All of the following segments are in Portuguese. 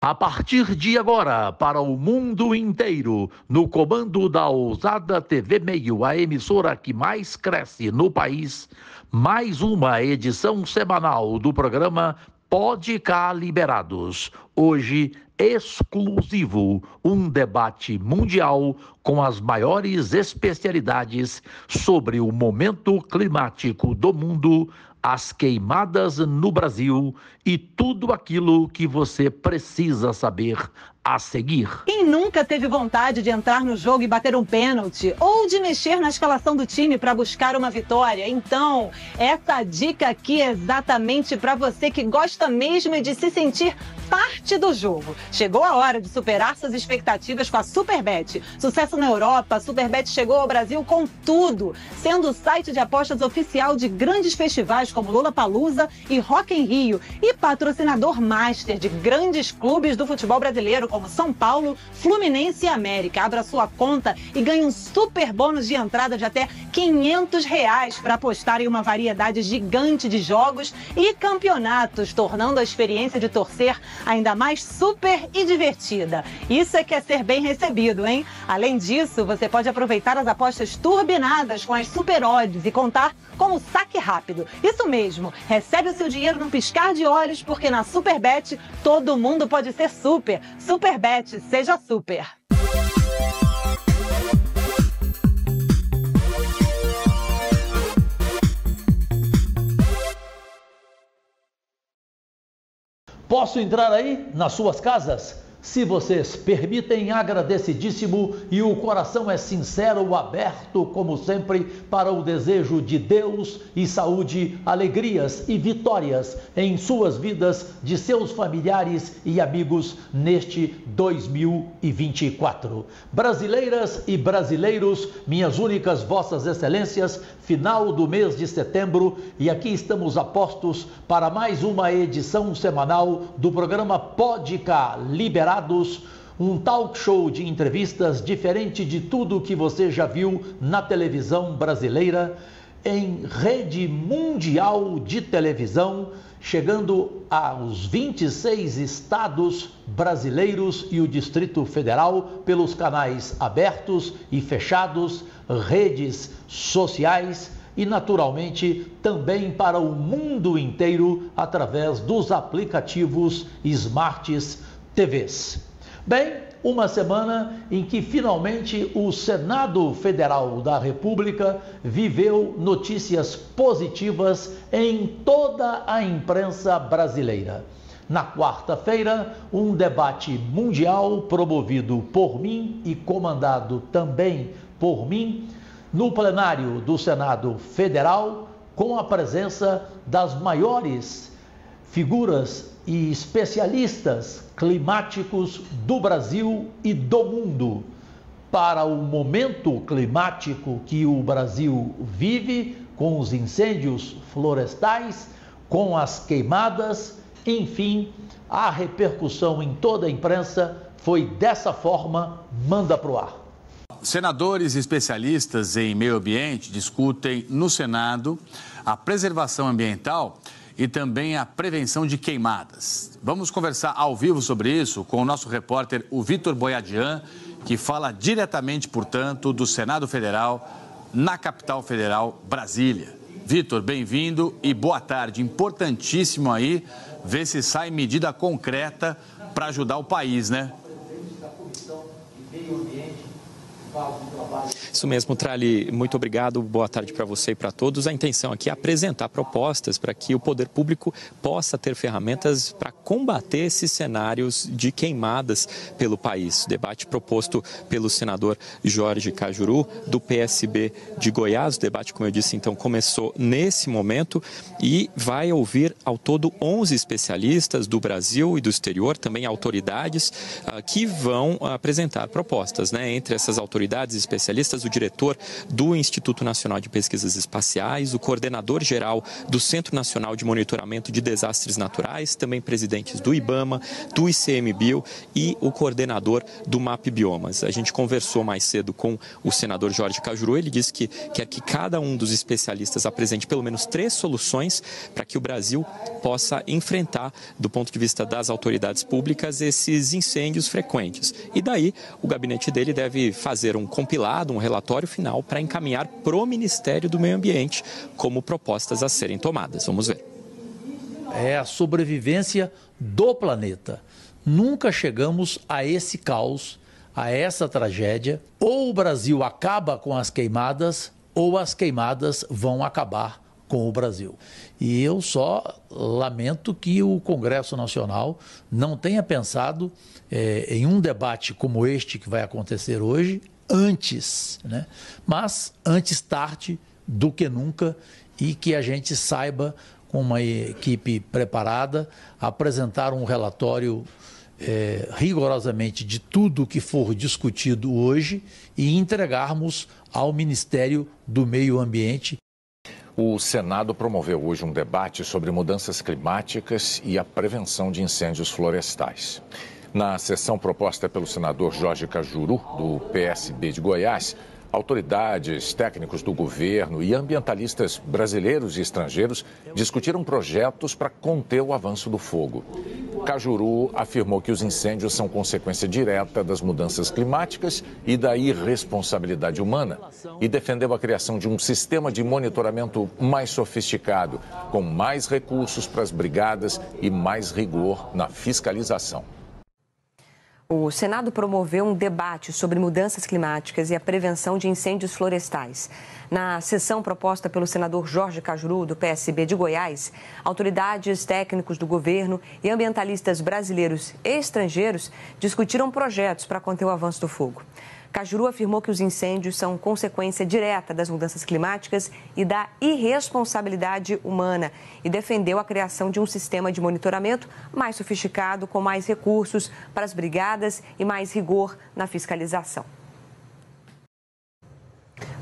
A partir de agora, para o mundo inteiro, no comando da ousada TV Meio, a emissora que mais cresce no país, mais uma edição semanal do programa Pode Cá Liberados. Hoje, exclusivo, um debate mundial com as maiores especialidades sobre o momento climático do mundo, as queimadas no Brasil e tudo aquilo que você precisa saber a seguir. Quem nunca teve vontade de entrar no jogo e bater um pênalti ou de mexer na escalação do time para buscar uma vitória? Então, essa dica aqui é exatamente para você que gosta mesmo de se sentir parte do jogo. Chegou a hora de superar suas expectativas com a Superbet. Sucesso na Europa, a Superbet chegou ao Brasil com tudo, sendo o site de apostas oficial de grandes festivais como Lollapalooza e Rock in Rio e patrocinador master de grandes clubes do futebol brasileiro como São Paulo, Fluminense e América. Abra sua conta e ganhe um super bônus de entrada de até R$500 para apostar em uma variedade gigante de jogos e campeonatos, tornando a experiência de torcer ainda mais super e divertida. Isso é que é ser bem recebido, hein? Além disso, você pode aproveitar as apostas turbinadas com as super odds e contar com o saque rápido. Isso mesmo, recebe o seu dinheiro num piscar de olhos, porque na Superbet todo mundo pode ser super. Superbet, seja super! Posso entrar aí nas suas casas? Se vocês permitem, agradecidíssimo, e o coração é sincero, aberto, como sempre, para o desejo de Deus e saúde, alegrias e vitórias em suas vidas, de seus familiares e amigos neste 2024. Brasileiras e brasileiros, minhas únicas vossas excelências, final do mês de setembro, e aqui estamos a postos para mais uma edição semanal do programa Pode Cá Liberados, um talk show de entrevistas diferente de tudo que você já viu na televisão brasileira, em rede mundial de televisão, chegando aos 26 estados brasileiros e o Distrito Federal pelos canais abertos e fechados, redes sociais e, naturalmente, também para o mundo inteiro através dos aplicativos Smarts TVs. Bem, uma semana em que finalmente o Senado Federal da República viveu notícias positivas em toda a imprensa brasileira. Na quarta-feira, um debate mundial promovido por mim e comandado também por mim, no plenário do Senado Federal, com a presença das maiores figuras e especialistas climáticos do Brasil e do mundo, para o momento climático que o Brasil vive, com os incêndios florestais, com as queimadas, enfim, a repercussão em toda a imprensa foi dessa forma, manda pro ar. Senadores e especialistas em meio ambiente discutem no Senado a preservação ambiental e também a prevenção de queimadas. Vamos conversar ao vivo sobre isso com o nosso repórter, o Vitor Boiadian, que fala diretamente, portanto, do Senado Federal, na capital federal, Brasília. Vitor, bem-vindo e boa tarde. Importantíssimo aí ver se sai medida concreta para ajudar o país, né? Isso mesmo, Trali, muito obrigado, boa tarde para você e para todos. A intenção aqui é apresentar propostas para que o poder público possa ter ferramentas para combater esses cenários de queimadas pelo país. Debate proposto pelo senador Jorge Cajuru, do PSB de Goiás. O debate, como eu disse, então, começou nesse momento e vai ouvir ao todo 11 especialistas do Brasil e do exterior, também autoridades que vão apresentar propostas, né? Entre essas autoridades autoridades especialistas, o diretor do Instituto Nacional de Pesquisas Espaciais, o coordenador-geral do Centro Nacional de Monitoramento de Desastres Naturais, também presidentes do IBAMA, do ICMBio e o coordenador do MAP Biomas. A gente conversou mais cedo com o senador Jorge Cajuru, ele disse que quer que cada um dos especialistas apresente pelo menos 3 soluções para que o Brasil possa enfrentar, do ponto de vista das autoridades públicas, esses incêndios frequentes. E daí, o gabinete dele deve fazer um compilado, um relatório final para encaminhar para o Ministério do Meio Ambiente como propostas a serem tomadas. Vamos ver. É a sobrevivência do planeta. Nunca chegamos a esse caos, a essa tragédia. Ou o Brasil acaba com as queimadas, ou as queimadas vão acabar com o Brasil. E eu só lamento que o Congresso Nacional não tenha pensado em um debate como este que vai acontecer hoje, antes, né? Mas antes tarde do que nunca, e que a gente saiba, com uma equipe preparada, apresentar um relatório rigorosamente de tudo que for discutido hoje e entregarmos ao Ministério do Meio Ambiente. O Senado promoveu hoje um debate sobre mudanças climáticas e a prevenção de incêndios florestais. Na sessão proposta pelo senador Jorge Cajuru, do PSB de Goiás, autoridades, técnicos do governo e ambientalistas brasileiros e estrangeiros discutiram projetos para conter o avanço do fogo. Cajuru afirmou que os incêndios são consequência direta das mudanças climáticas e da irresponsabilidade humana e defendeu a criação de um sistema de monitoramento mais sofisticado, com mais recursos para as brigadas e mais rigor na fiscalização. O Senado promoveu um debate sobre mudanças climáticas e a prevenção de incêndios florestais. Na sessão proposta pelo senador Jorge Cajuru, do PSB de Goiás, autoridades, técnicos do governo e ambientalistas brasileiros e estrangeiros discutiram projetos para conter o avanço do fogo. Cajuru afirmou que os incêndios são consequência direta das mudanças climáticas e da irresponsabilidade humana e defendeu a criação de um sistema de monitoramento mais sofisticado, com mais recursos para as brigadas e mais rigor na fiscalização.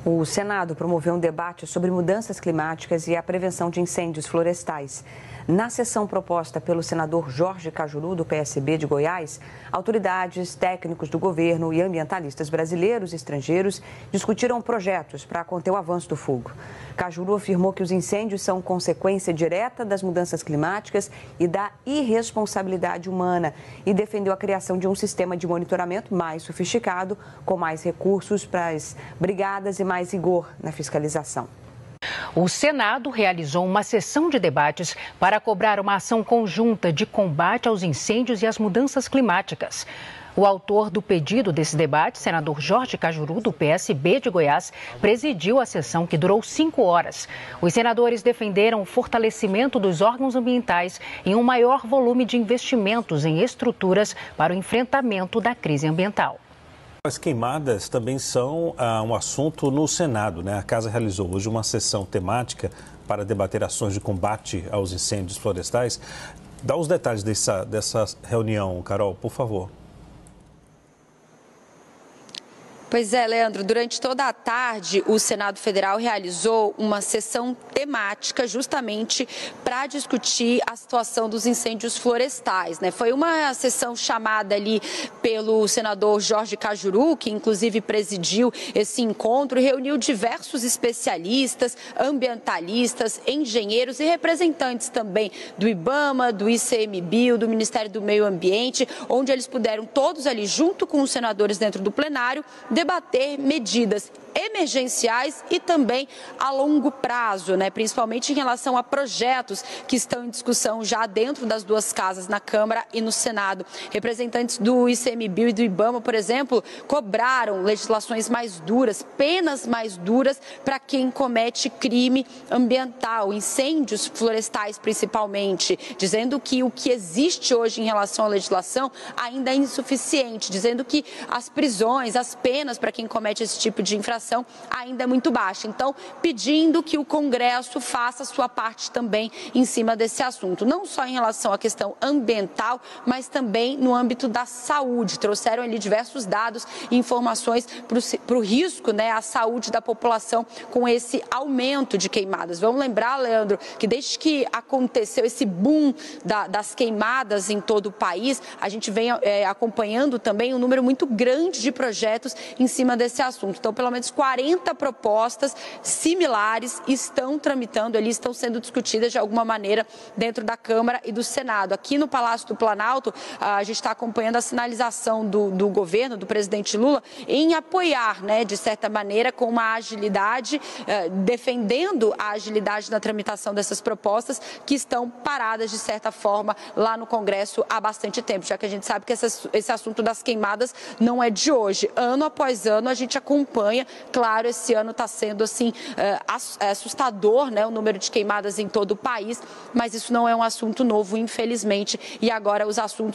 O Senado promoveu um debate sobre mudanças climáticas e a prevenção de incêndios florestais. Na sessão proposta pelo senador Jorge Cajuru, do PSB de Goiás, autoridades, técnicos do governo e ambientalistas brasileiros e estrangeiros discutiram projetos para conter o avanço do fogo. Cajuru afirmou que os incêndios são consequência direta das mudanças climáticas e da irresponsabilidade humana e defendeu a criação de um sistema de monitoramento mais sofisticado, com mais recursos para as brigadas e mais rigor na fiscalização. O Senado realizou uma sessão de debates para cobrar uma ação conjunta de combate aos incêndios e às mudanças climáticas. O autor do pedido desse debate, senador Jorge Cajuru, do PSB de Goiás, presidiu a sessão que durou 5 horas. Os senadores defenderam o fortalecimento dos órgãos ambientais e um maior volume de investimentos em estruturas para o enfrentamento da crise ambiental. As queimadas também são um assunto no Senado, né? A Casa realizou hoje uma sessão temática para debater ações de combate aos incêndios florestais. Dá os detalhes dessa reunião, Carol, por favor. Pois é, Leandro, durante toda a tarde o Senado Federal realizou uma sessão temática justamente para discutir a situação dos incêndios florestais, né? Foi uma sessão chamada ali pelo senador Jorge Cajuru, que inclusive presidiu esse encontro e reuniu diversos especialistas, ambientalistas, engenheiros e representantes também do IBAMA, do ICMBio, do Ministério do Meio Ambiente, onde eles puderam todos ali, junto com os senadores dentro do plenário, debater medidas emergenciais e também a longo prazo, né? Principalmente em relação a projetos que estão em discussão já dentro das duas casas, na Câmara e no Senado. Representantes do ICMBio e do IBAMA, por exemplo, cobraram legislações mais duras, penas mais duras para quem comete crime ambiental, incêndios florestais principalmente, dizendo que o que existe hoje em relação à legislação ainda é insuficiente, dizendo que as prisões, as penas para quem comete esse tipo de infração liberação ainda é muito baixa. Então, pedindo que o Congresso faça a sua parte também em cima desse assunto, não só em relação à questão ambiental, mas também no âmbito da saúde. Trouxeram ali diversos dados e informações para o risco, né, à saúde da população com esse aumento de queimadas. Vamos lembrar, Leandro, que desde que aconteceu esse boom das queimadas em todo o país, a gente vem acompanhando também um número muito grande de projetos em cima desse assunto. Então, pelo menos 40 propostas similares estão tramitando ali, estão sendo discutidas de alguma maneira dentro da Câmara e do Senado. Aqui no Palácio do Planalto, a gente está acompanhando a sinalização do governo, do presidente Lula, em apoiar, né, de certa maneira, com uma agilidade, defendendo a agilidade na tramitação dessas propostas que estão paradas, de certa forma, lá no Congresso há bastante tempo, já que a gente sabe que esse assunto das queimadas não é de hoje. Ano após ano a gente acompanha, claro, esse ano está sendo assim assustador, né, o número de queimadas em todo o país, mas isso não é um assunto novo, infelizmente, e agora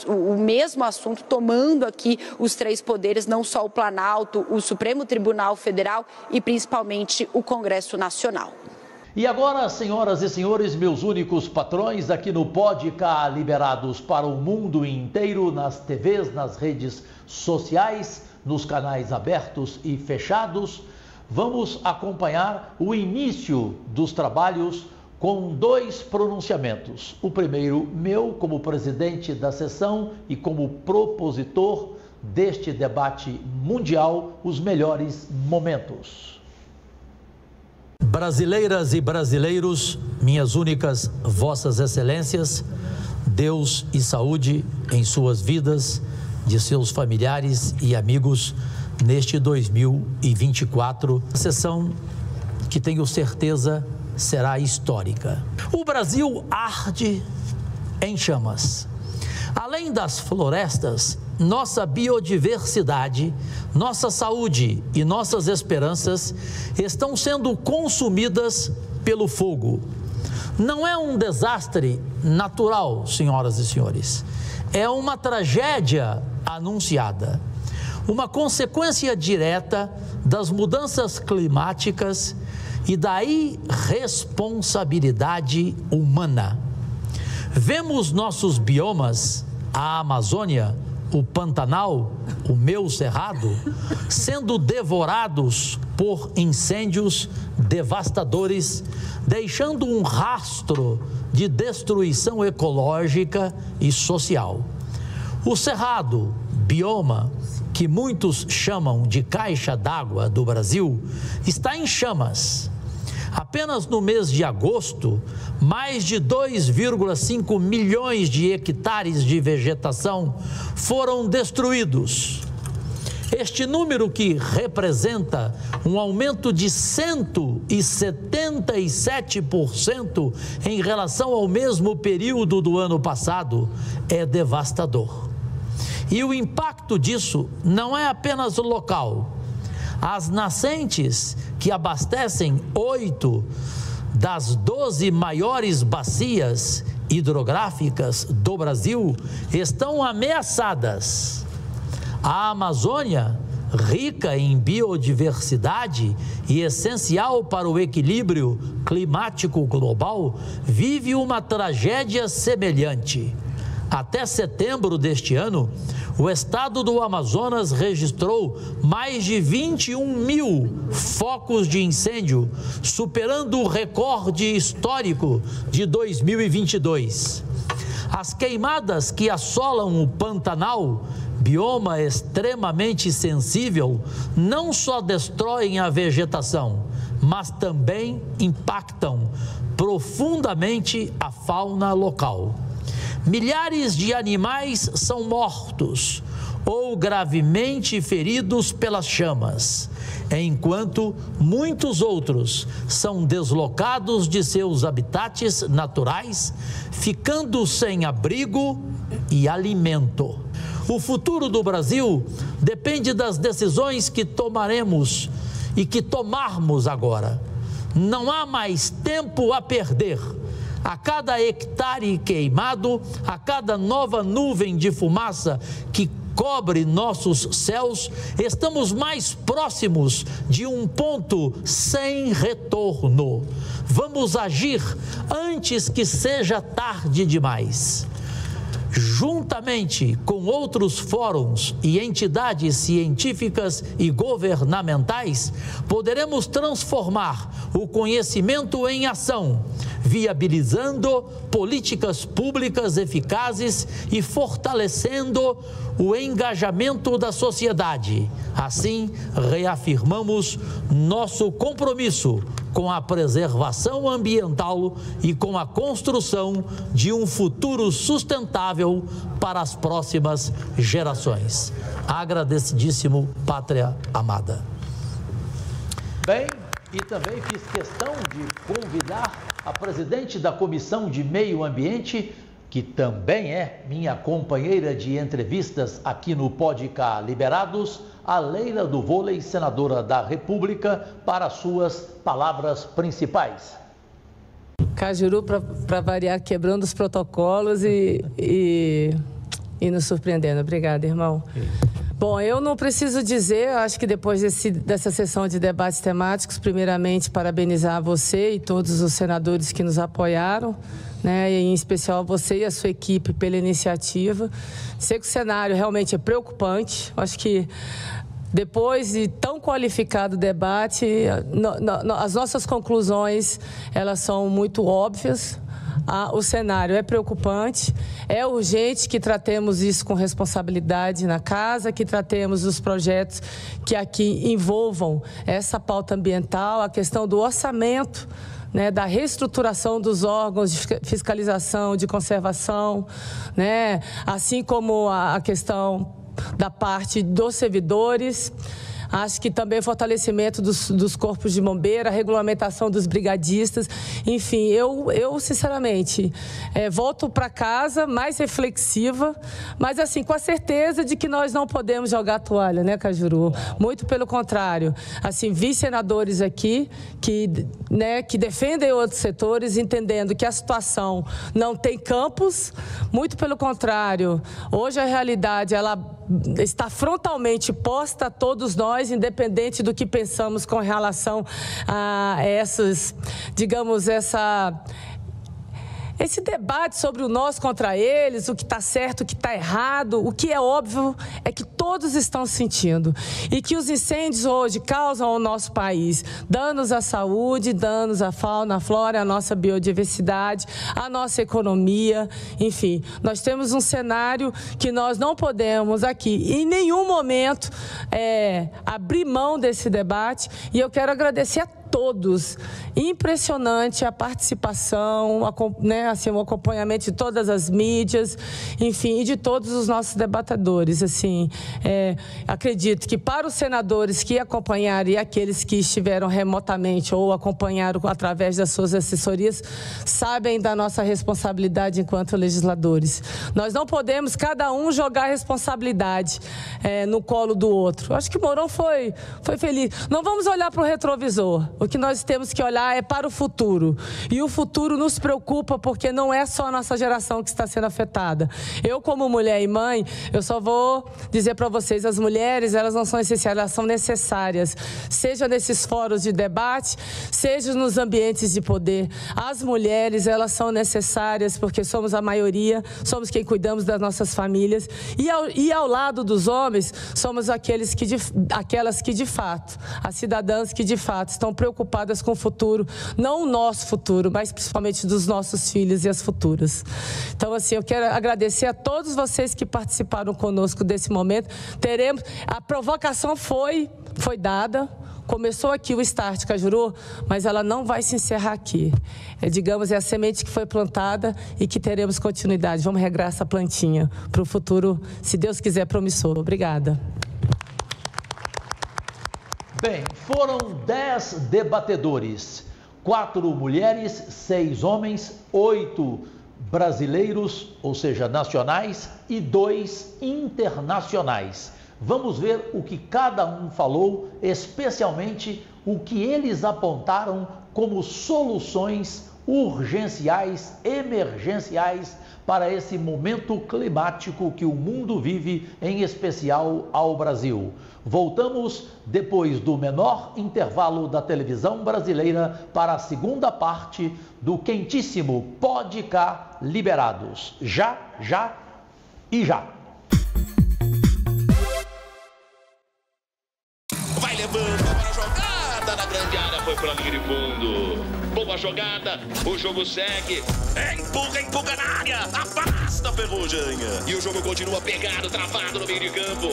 o mesmo assunto tomando aqui os três poderes, não só o Planalto, o Supremo Tribunal Federal e principalmente o Congresso Nacional. E agora, senhoras e senhores, meus únicos patrões, aqui no Pode Cá, liberados para o mundo inteiro, nas TVs, nas redes sociais, nos canais abertos e fechados, vamos acompanhar o início dos trabalhos com dois pronunciamentos. O primeiro, meu, como presidente da sessão e como propositor deste debate mundial, os melhores momentos. Brasileiras e brasileiros, minhas únicas vossas excelências, Deus e saúde em suas vidas, de seus familiares e amigos neste 2024, sessão que tenho certeza será histórica. O Brasil arde em chamas. Além das florestas, nossa biodiversidade, nossa saúde e nossas esperanças estão sendo consumidas pelo fogo. Não é um desastre natural, senhoras e senhores. É uma tragédia anunciada. Uma consequência direta das mudanças climáticas e da irresponsabilidade humana. Vemos nossos biomas, a Amazônia, o Pantanal, o meu Cerrado, sendo devorados por incêndios devastadores, deixando um rastro de destruição ecológica e social. O Cerrado, bioma que muitos chamam de caixa d'água do Brasil, está em chamas. Apenas no mês de agosto, mais de 2,5 milhões de hectares de vegetação foram destruídos. Este número, que representa um aumento de 177% em relação ao mesmo período do ano passado, é devastador. E o impacto disso não é apenas local. As nascentes que abastecem 8 das 12 maiores bacias hidrográficas do Brasil estão ameaçadas. A Amazônia, rica em biodiversidade e essencial para o equilíbrio climático global, vive uma tragédia semelhante. Até setembro deste ano, o estado do Amazonas registrou mais de 21 mil focos de incêndio, superando o recorde histórico de 2022. As queimadas que assolam o Pantanal, bioma extremamente sensível, não só destroem a vegetação, mas também impactam profundamente a fauna local. Milhares de animais são mortos ou gravemente feridos pelas chamas, enquanto muitos outros são deslocados de seus habitats naturais, ficando sem abrigo e alimento. O futuro do Brasil depende das decisões que tomaremos e que tomarmos agora. Não há mais tempo a perder. A cada hectare queimado, a cada nova nuvem de fumaça que cobre nossos céus, estamos mais próximos de um ponto sem retorno. Vamos agir antes que seja tarde demais. Juntamente com outros fóruns e entidades científicas e governamentais, poderemos transformar o conhecimento em ação, viabilizando políticas públicas eficazes e fortalecendo o engajamento da sociedade. Assim, reafirmamos nosso compromisso com a preservação ambiental e com a construção de um futuro sustentável para as próximas gerações. Agradecidíssimo, pátria amada. Bem, e também fiz questão de convidar a presidente da Comissão de Meio Ambiente, que também é minha companheira de entrevistas aqui no Podcast Liberados, a Leila do Vôlei, senadora da República, para suas palavras principais. Cajuru, para variar, quebrando os protocolos e nos surpreendendo. Obrigada, irmão. Bom, eu não preciso dizer, acho que depois dessa sessão de debates temáticos, primeiramente parabenizar você e todos os senadores que nos apoiaram, né, e em especial você e a sua equipe pela iniciativa. Sei que o cenário realmente é preocupante, acho que depois de tão qualificado debate, as nossas conclusões, elas são muito óbvias. O cenário é preocupante, é urgente que tratemos isso com responsabilidade na casa, que tratemos os projetos que aqui envolvam essa pauta ambiental, a questão do orçamento, né, da reestruturação dos órgãos de fiscalização, de conservação, né, assim como a questão da parte dos servidores. Acho que também fortalecimento dos corpos de bombeiro, a regulamentação dos brigadistas. Enfim, eu sinceramente, volto para casa mais reflexiva, mas assim, com a certeza de que nós não podemos jogar a toalha, né, Cajuru? Muito pelo contrário. Assim, vi senadores aqui que defendem outros setores, entendendo que a situação não tem campos. Muito pelo contrário. Hoje a realidade, ela está frontalmente posta a todos nós, independente do que pensamos com relação a essas, digamos, esse debate sobre o nós contra eles, o que está certo, o que está errado. O que é óbvio é que todos estão sentindo e que os incêndios hoje causam ao nosso país danos à saúde, danos à fauna, à flora, à nossa biodiversidade, à nossa economia. Enfim, nós temos um cenário que nós não podemos aqui em nenhum momento abrir mão desse debate, e eu quero agradecer a todos. Impressionante a participação, né, assim, o acompanhamento de todas as mídias, enfim, e de todos os nossos debatedores. Assim, acredito que para os senadores que acompanharam e aqueles que estiveram remotamente ou acompanharam através das suas assessorias, sabem da nossa responsabilidade enquanto legisladores. Nós não podemos cada um jogar a responsabilidade no colo do outro. Acho que o Mourão foi feliz. Não vamos olhar para o retrovisor. O que nós temos que olhar é para o futuro. E o futuro nos preocupa porque não é só a nossa geração que está sendo afetada. Eu, como mulher e mãe, eu só vou dizer para vocês, as mulheres, elas não são essenciais, elas são necessárias. Seja nesses fóruns de debate, seja nos ambientes de poder. As mulheres, elas são necessárias porque somos a maioria, somos quem cuidamos das nossas famílias. E ao lado dos homens, somos aquelas que de fato, as cidadãs que de fato estão preocupadas com o futuro, não o nosso futuro, mas principalmente dos nossos filhos e as futuras. Então, assim, eu quero agradecer a todos vocês que participaram conosco desse momento. A provocação foi dada, começou aqui o Start Cajuru, mas ela não vai se encerrar aqui. Digamos, é a semente que foi plantada e que teremos continuidade. Vamos regar essa plantinha para o futuro, se Deus quiser, promissor. Obrigada. Bem, foram 10 debatedores, 4 mulheres, 6 homens, 8 brasileiros, ou seja, nacionais, e 2 internacionais. Vamos ver o que cada um falou, especialmente o que eles apontaram como soluções urgenciais, emergenciais para esse momento climático que o mundo vive, em especial ao Brasil. Voltamos depois do menor intervalo da televisão brasileira para a segunda parte do quentíssimo Pode Cá Liberados. Já e já. Vai levando para a jogada na grande área, foi para a linha de fundo. Boa jogada, o jogo segue. Empurra na área, afasta a Ferrugem. E o jogo continua pegado, travado no meio de campo.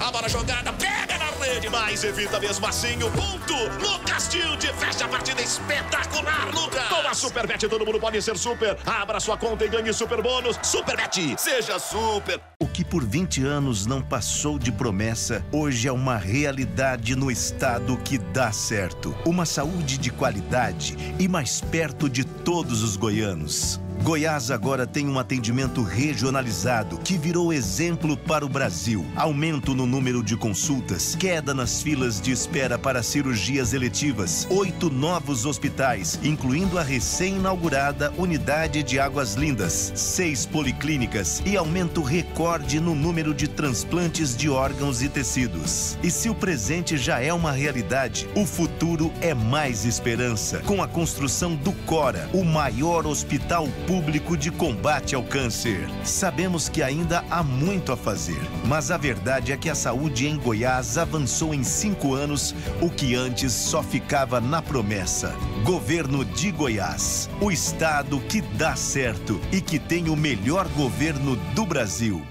A bola jogada, pega na rede, mas evita mesmo assim o ponto. Lucas Tilde fecha a partida espetacular, Lucas. Com a Superbet todo mundo pode ser super. Abra sua conta e ganhe super bônus. Superbet, seja super. O que por 20 anos não passou de promessa, hoje é uma realidade no estado que dá certo. Uma saúde de qualidade e mais perto de todos os goianos. Goiás agora tem um atendimento regionalizado que virou exemplo para o Brasil. Aumento no número de consultas, queda nas filas de espera para cirurgias eletivas, 8 novos hospitais, incluindo a recém-inaugurada Unidade de Águas Lindas, 6 policlínicas e aumento recorde no número de transplantes de órgãos e tecidos. E se o presente já é uma realidade, o futuro é mais esperança, com a construção do Cora, o maior hospital público de combate ao câncer. Sabemos que ainda há muito a fazer, mas a verdade é que a saúde em Goiás avançou em 5 anos, o que antes só ficava na promessa. Governo de Goiás, o estado que dá certo e que tem o melhor governo do Brasil.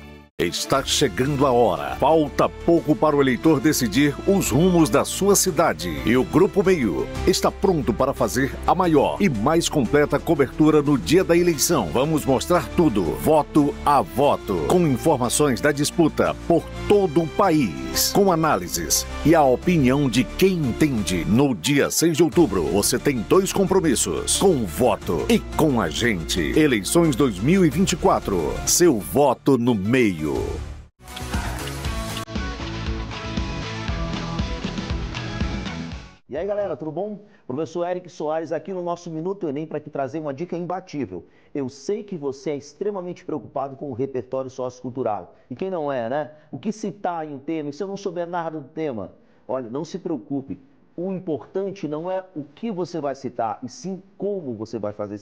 Está chegando a hora. Falta pouco para o eleitor decidir os rumos da sua cidade. E o Grupo Meio está pronto para fazer a maior e mais completa cobertura no dia da eleição. Vamos mostrar tudo, voto a voto, com informações da disputa por todo o país, com análises e a opinião de quem entende. No dia 6 de outubro, você tem 2 compromissos, com o voto e com a gente. Eleições 2024. Seu voto no Meio. E aí galera, tudo bom? Professor Eric Soares aqui no nosso Minuto Enem para te trazer uma dica imbatível. Eu sei que você é extremamente preocupado com o repertório sociocultural. E quem não é, né? O que citar em um tema, e se eu não souber nada do tema? Olha, não se preocupe. O importante não é o que você vai citar, e sim como você vai fazer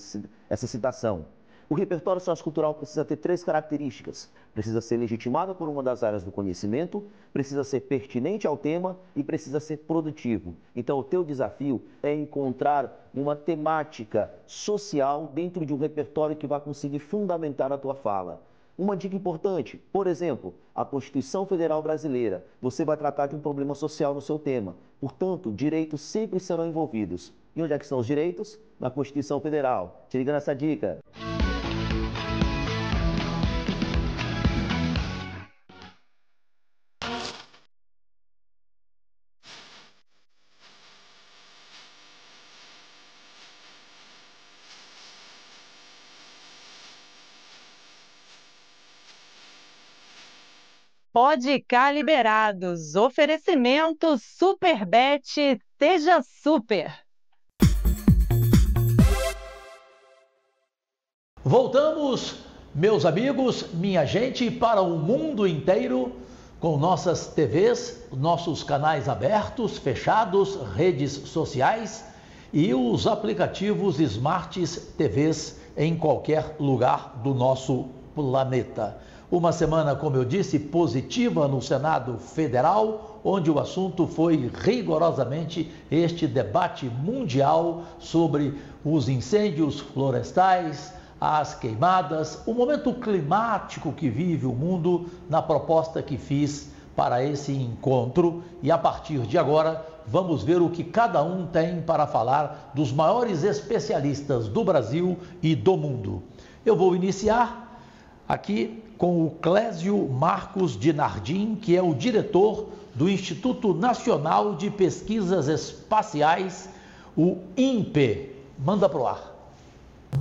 essa citação. O repertório sociocultural precisa ter 3 características. Precisa ser legitimado por uma das áreas do conhecimento, precisa ser pertinente ao tema e precisa ser produtivo. Então, o teu desafio é encontrar uma temática social dentro de um repertório que vai conseguir fundamentar a tua fala. Uma dica importante, por exemplo, a Constituição Federal Brasileira. Você vai tratar de um problema social no seu tema. Portanto, direitos sempre serão envolvidos. E onde é que estão os direitos? Na Constituição Federal. Te liga nessa dica. Pode Cá Liberados. Oferecimento Superbet, seja super. Voltamos, meus amigos, minha gente, para o mundo inteiro com nossas TVs, nossos canais abertos, fechados, redes sociais e os aplicativos Smart TVs em qualquer lugar do nosso planeta. Uma semana, como eu disse, positiva no Senado Federal, onde o assunto foi rigorosamente este debate mundial sobre os incêndios florestais, as queimadas, o momento climático que vive o mundo, na proposta que fiz para esse encontro. E a partir de agora, vamos ver o que cada um tem para falar dos maiores especialistas do Brasil e do mundo. Eu vou iniciar aqui com o Clésio Marcos de Nardim, que é o diretor do Instituto Nacional de Pesquisas Espaciais, o INPE. Manda pro ar.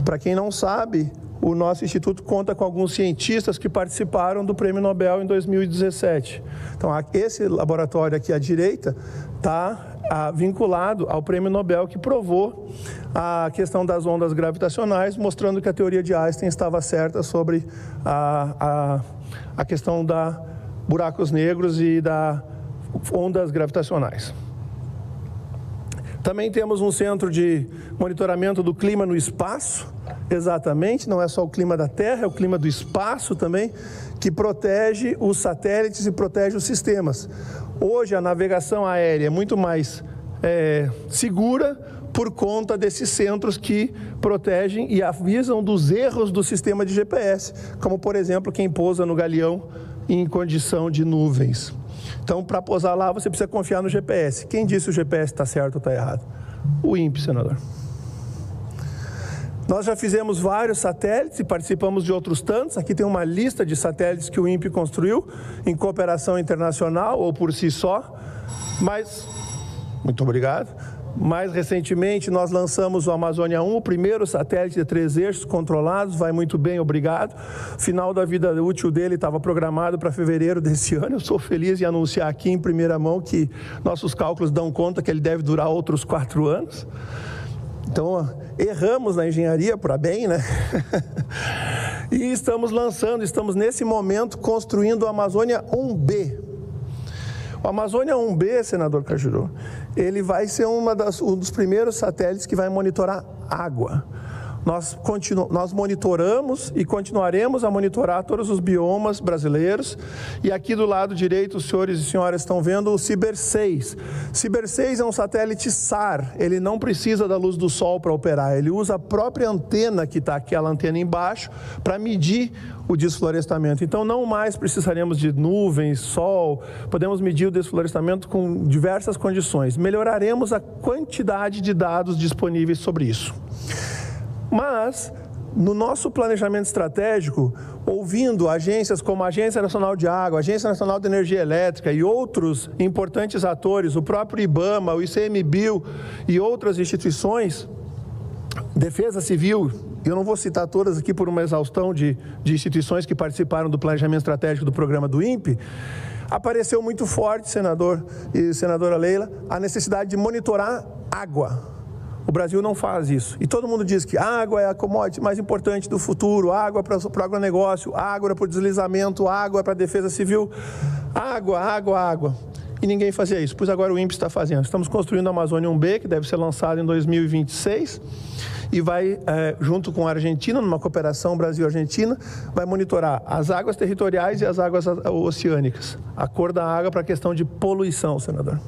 Para quem não sabe, o nosso instituto conta com alguns cientistas que participaram do Prêmio Nobel em 2017. Então, esse laboratório aqui à direita está vinculado ao Prêmio Nobel, que provou a questão das ondas gravitacionais, mostrando que a teoria de Einstein estava certa sobre a questão da buracos negros e da ondas gravitacionais. Também temos um centro de monitoramento do clima no espaço, exatamente, não é só o clima da Terra, é o clima do espaço também, que protege os satélites e protege os sistemas. Hoje a navegação aérea é muito mais segura por conta desses centros que protegem e avisam dos erros do sistema de GPS, como por exemplo quem pousa no Galeão em condição de nuvens. Então, para pousar lá, você precisa confiar no GPS. Quem disse o GPS está certo ou está errado? O INPE, senador. Nós já fizemos vários satélites e participamos de outros tantos. Aqui tem uma lista de satélites que o INPE construiu em cooperação internacional ou por si só. Mas, muito obrigado. Mais recentemente, nós lançamos o Amazônia 1, o primeiro satélite de 3 eixos controlados, vai muito bem, obrigado. Final da vida útil dele estava programado para fevereiro desse ano. Eu sou feliz em anunciar aqui em primeira mão que nossos cálculos dão conta que ele deve durar outros 4 anos. Então, erramos na engenharia para bem, né? E estamos nesse momento construindo o Amazônia 1B. O Amazônia 1B, senador Cajuru, ele vai ser um dos primeiros satélites que vai monitorar água. Nós monitoramos e continuaremos a monitorar todos os biomas brasileiros. E aqui do lado direito, os senhores e senhoras estão vendo o Ciber 6. Ciber 6 é um satélite SAR, ele não precisa da luz do sol para operar, ele usa a própria antena que está aquela antena embaixo para medir o desflorestamento. Então não mais precisaremos de nuvens, sol, podemos medir o desflorestamento com diversas condições. Melhoraremos a quantidade de dados disponíveis sobre isso. Mas, no nosso planejamento estratégico, ouvindo agências como a Agência Nacional de Água, a Agência Nacional de Energia Elétrica e outros importantes atores, o próprio IBAMA, o ICMBio e outras instituições, Defesa Civil, eu não vou citar todas aqui por uma exaustão de instituições que participaram do planejamento estratégico do programa do INPE, apareceu muito forte, senador e senadora Leila, a necessidade de monitorar água. O Brasil não faz isso. E todo mundo diz que água é a commodity mais importante do futuro, água para o agronegócio, água para o deslizamento, água para a defesa civil. Água, água, água. E ninguém fazia isso, pois agora o INPE está fazendo. Estamos construindo a Amazônia 1B, que deve ser lançado em 2026, e vai, junto com a Argentina, numa cooperação Brasil-Argentina, vai monitorar as águas territoriais e as águas oceânicas. A cor da água para a questão de poluição, senador.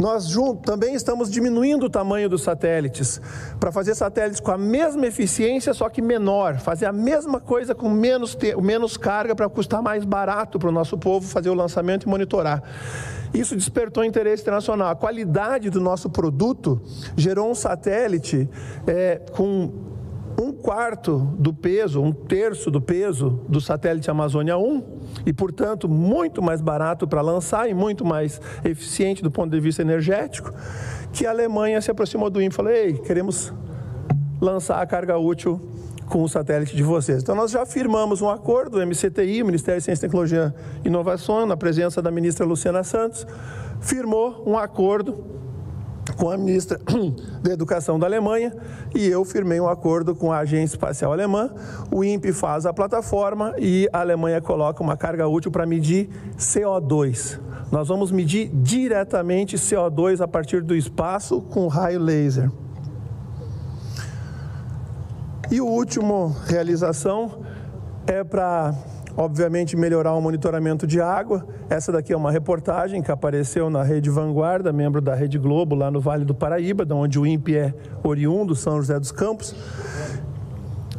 Nós também estamos diminuindo o tamanho dos satélites, para fazer satélites com a mesma eficiência, só que menor, fazer a mesma coisa com menos carga, para custar mais barato para o nosso povo fazer o lançamento e monitorar. Isso despertou interesse internacional. A qualidade do nosso produto gerou um satélite com 1/4 do peso, 1/3 do peso do satélite Amazônia 1 e, portanto, muito mais barato para lançar e muito mais eficiente do ponto de vista energético, que a Alemanha se aproximou do INPE e falou: ei, queremos lançar a carga útil com o satélite de vocês. Então, nós já firmamos um acordo, o MCTI, o Ministério de Ciência, Tecnologia e Inovação, na presença da ministra Luciana Santos, firmou um acordo com a ministra da Educação da Alemanha e eu firmei um acordo com a Agência Espacial Alemã. O INPE faz a plataforma e a Alemanha coloca uma carga útil para medir CO2. Nós vamos medir diretamente CO2 a partir do espaço com raio laser. E a última realização é para, obviamente, melhorar o monitoramento de água. Essa daqui é uma reportagem que apareceu na Rede Vanguarda, membro da Rede Globo, lá no Vale do Paraíba, de onde o INPE é oriundo, São José dos Campos.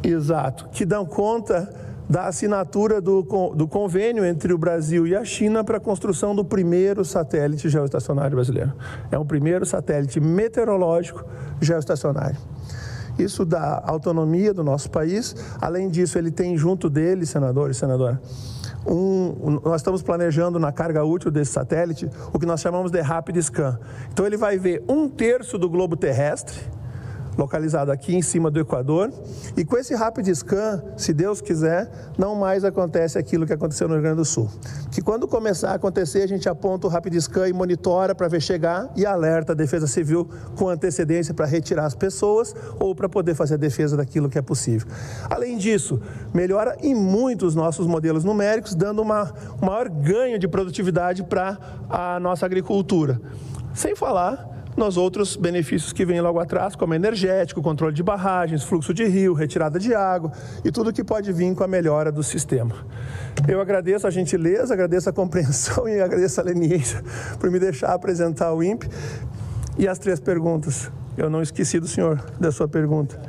Exato, que dão conta da assinatura do convênio entre o Brasil e a China para a construção do primeiro satélite geoestacionário brasileiro. É o primeiro satélite meteorológico geoestacionário. Isso dá autonomia do nosso país. Além disso, ele tem junto dele, senador e senadora, nós estamos planejando na carga útil desse satélite o que nós chamamos de Rapid Scan. Então, ele vai ver 1/3 do globo terrestre, localizado aqui em cima do Equador. E com esse Rapid Scan, se Deus quiser, não mais acontece aquilo que aconteceu no Rio Grande do Sul. Que quando começar a acontecer, a gente aponta o Rapid Scan e monitora para ver chegar e alerta a Defesa Civil com antecedência para retirar as pessoas ou para poder fazer a defesa daquilo que é possível. Além disso, melhora em muito os nossos modelos numéricos, dando um maior ganho de produtividade para a nossa agricultura. Sem falar nos outros benefícios que vêm logo atrás, como energético, controle de barragens, fluxo de rio, retirada de água e tudo que pode vir com a melhora do sistema. Eu agradeço a gentileza, agradeço a compreensão e agradeço a leniência por me deixar apresentar o INPE. E as 3 perguntas. Eu não esqueci do senhor, da sua pergunta.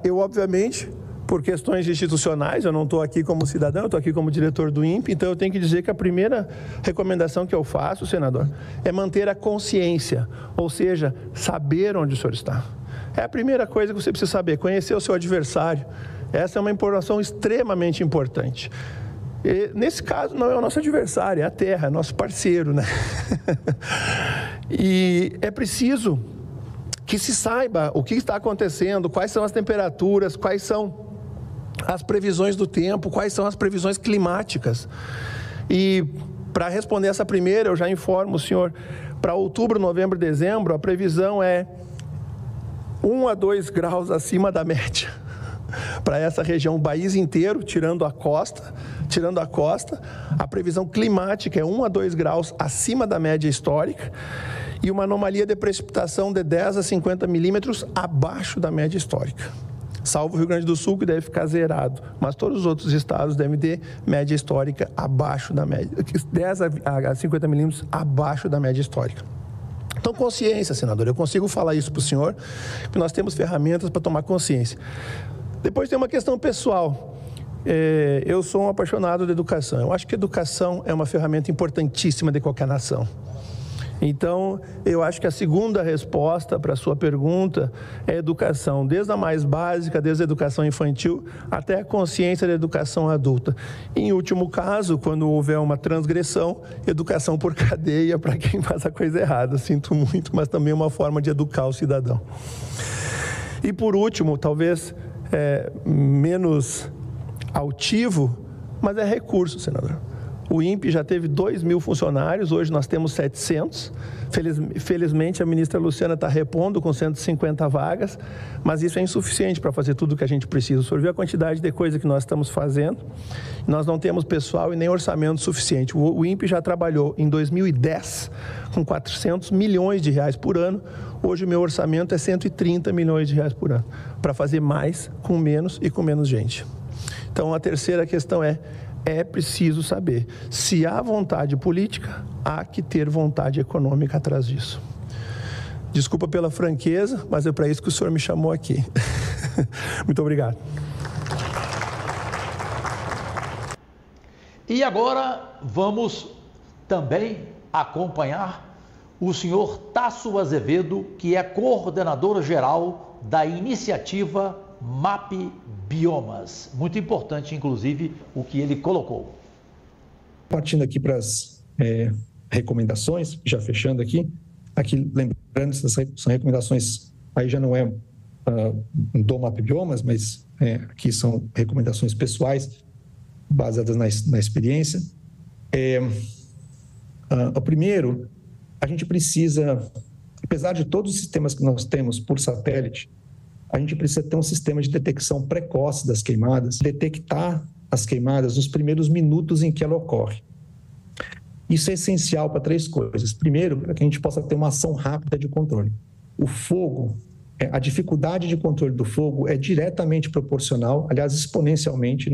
Eu, obviamente, por questões institucionais, eu não estou aqui como cidadão, eu estou aqui como diretor do INPE, então eu tenho que dizer que a primeira recomendação que eu faço, senador, é manter a consciência, ou seja, saber onde o senhor está. É a primeira coisa que você precisa saber, conhecer o seu adversário. Essa é uma informação extremamente importante. E, nesse caso, não é o nosso adversário, é a terra, é nosso parceiro, né? E é preciso que se saiba o que está acontecendo, quais são as temperaturas, quais são as previsões do tempo, quais são as previsões climáticas. E para responder essa primeira, eu já informo o senhor, para outubro, novembro e dezembro, a previsão é 1 a 2 graus acima da média. Para essa região, o país inteiro, tirando a costa, a previsão climática é 1 a 2 graus acima da média histórica e uma anomalia de precipitação de 10 a 50 milímetros abaixo da média histórica. Salvo o Rio Grande do Sul, que deve ficar zerado, mas todos os outros estados devem ter média histórica abaixo da média, 10 a 50 milímetros abaixo da média histórica. Então, consciência, senador, eu consigo falar isso para o senhor, que nós temos ferramentas para tomar consciência. Depois tem uma questão pessoal. Eu sou um apaixonado de educação. Eu acho que educação é uma ferramenta importantíssima de qualquer nação. Então, eu acho que a segunda resposta para a sua pergunta é educação, desde a mais básica, desde a educação infantil, até a consciência da educação adulta. Em último caso, quando houver uma transgressão, educação por cadeia para quem faz a coisa errada. Sinto muito, mas também é uma forma de educar o cidadão. E por último, talvez menos altivo, mas é recurso, senador. O INPE já teve 2.000 funcionários, hoje nós temos 700. Felizmente, a ministra Luciana está repondo com 150 vagas, mas isso é insuficiente para fazer tudo o que a gente precisa. O senhor viu a quantidade de coisa que nós estamos fazendo? Nós não temos pessoal e nem orçamento suficiente. O INPE já trabalhou em 2010 com 400 milhões de reais por ano. Hoje o meu orçamento é 130 milhões de reais por ano, para fazer mais com menos e com menos gente. Então, a terceira questão é preciso saber, se há vontade política, há que ter vontade econômica atrás disso. Desculpa pela franqueza, mas é para isso que o senhor me chamou aqui. Muito obrigado. E agora vamos também acompanhar o senhor Tasso Azevedo, que é coordenador geral da iniciativa MAP Biomas. Muito importante, inclusive, o que ele colocou. Partindo aqui para as recomendações, já fechando aqui lembrando, essas são recomendações, aí já não é do MAP Biomas, mas aqui são recomendações pessoais, baseadas na experiência. O primeiro, a gente precisa, apesar de todos os sistemas que nós temos por satélite, a gente precisa ter um sistema de detecção precoce das queimadas, detectar as queimadas nos primeiros minutos em que ela ocorre. Isso é essencial para 3 coisas. Primeiro, para que a gente possa ter uma ação rápida de controle. O fogo, a dificuldade de controle do fogo é diretamente proporcional, aliás, exponencialmente,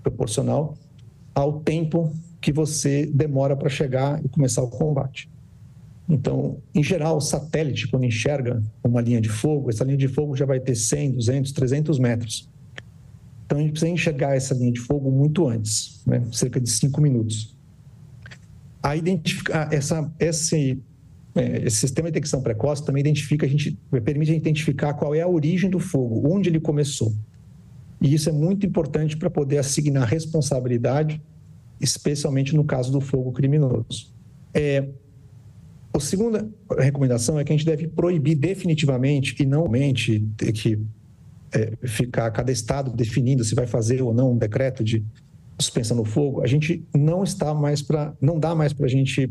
proporcional ao tempo que você demora para chegar e começar o combate. Então, em geral, o satélite, quando enxerga uma linha de fogo, essa linha de fogo já vai ter 100, 200, 300 metros. Então, a gente precisa enxergar essa linha de fogo muito antes, cerca de 5 minutos. A identificar esse sistema de detecção precoce também permite identificar qual é a origem do fogo, onde ele começou. E isso é muito importante para poder assignar responsabilidade, especialmente no caso do fogo criminoso. A segunda recomendação é que a gente deve proibir definitivamente e não ter que ficar cada estado definindo se vai fazer ou não um decreto de suspensão do fogo. A gente não dá mais para a gente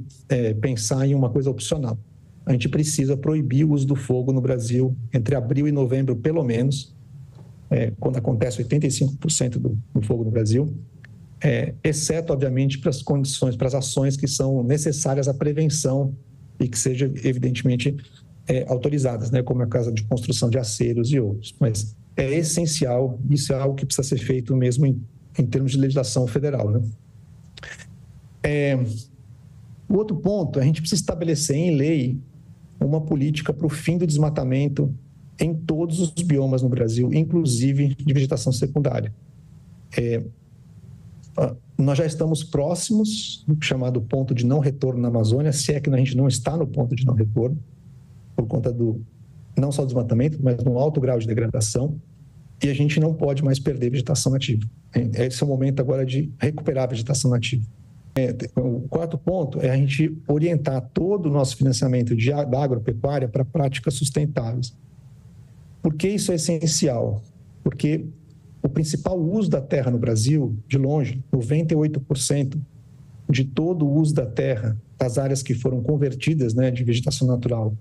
pensar em uma coisa opcional. A gente precisa proibir o uso do fogo no Brasil entre abril e novembro, pelo menos, quando acontece 85% do fogo no Brasil, exceto, obviamente, para as condições, para as ações que são necessárias à prevenção e que sejam, evidentemente, autorizadas, né, como é o caso de construção de aceiros e outros. Mas é essencial, isso é algo que precisa ser feito mesmo em termos de legislação federal, né? O outro ponto, a gente precisa estabelecer em lei uma política para o fim do desmatamento em todos os biomas no Brasil, inclusive de vegetação secundária. Nós já estamos próximos do chamado ponto de não retorno na Amazônia, se é que a gente não está no ponto de não retorno, por conta não só do desmatamento, mas de um alto grau de degradação, e a gente não pode mais perder vegetação nativa. Esse é o momento agora de recuperar a vegetação nativa. O quarto ponto é a gente orientar todo o nosso financiamento da agropecuária para práticas sustentáveis. Por que isso é essencial? Porque o principal uso da terra no Brasil, de longe, 98% de todo o uso da terra, das áreas que foram convertidas, né, de vegetação natural